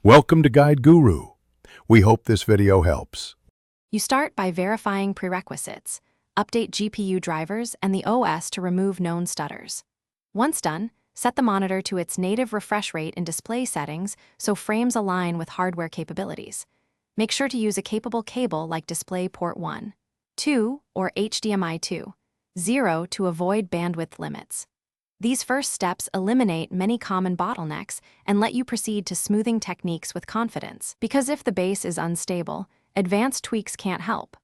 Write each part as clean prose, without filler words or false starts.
Welcome to Guide Guru. We hope this video helps. You start by verifying prerequisites. Update GPU drivers and the OS to remove known stutters. Once done, set the monitor to its native refresh rate in display settings so frames align with hardware capabilities. Make sure to use a capable cable like DisplayPort 1, 2, or HDMI 2.0 to avoid bandwidth limits. These first steps eliminate many common bottlenecks and let you proceed to smoothing techniques with confidence, because if the base is unstable, advanced tweaks can't help.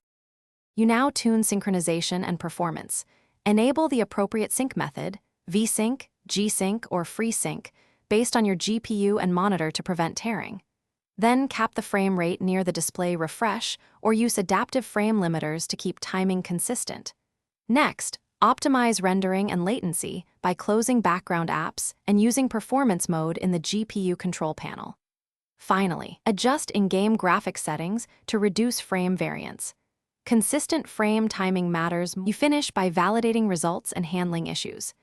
You now tune synchronization and performance. Enable the appropriate sync method, V-Sync, G-Sync, or FreeSync, based on your GPU and monitor to prevent tearing. Then cap the frame rate near the display refresh or use adaptive frame limiters to keep timing consistent. Next, optimize rendering and latency by closing background apps and using performance mode in the GPU control panel. Finally, adjust in-game graphics settings to reduce frame variance. Consistent frame timing matters. You finish by validating results and handling issues.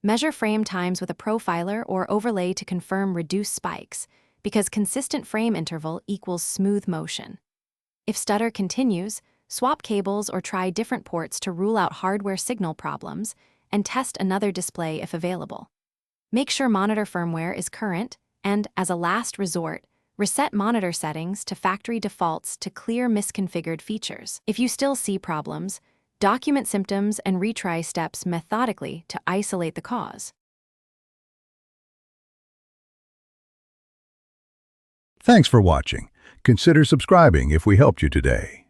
Measure frame times with a profiler or overlay to confirm reduced spikes, because consistent frame interval equals smooth motion. If stutter continues, swap cables or try different ports to rule out hardware signal problems, and test another display if available. Make sure monitor firmware is current, and, as a last resort, reset monitor settings to factory defaults to clear misconfigured features. If you still see problems, document symptoms and retry steps methodically to isolate the cause. Thanks for watching. Consider subscribing if we helped you today.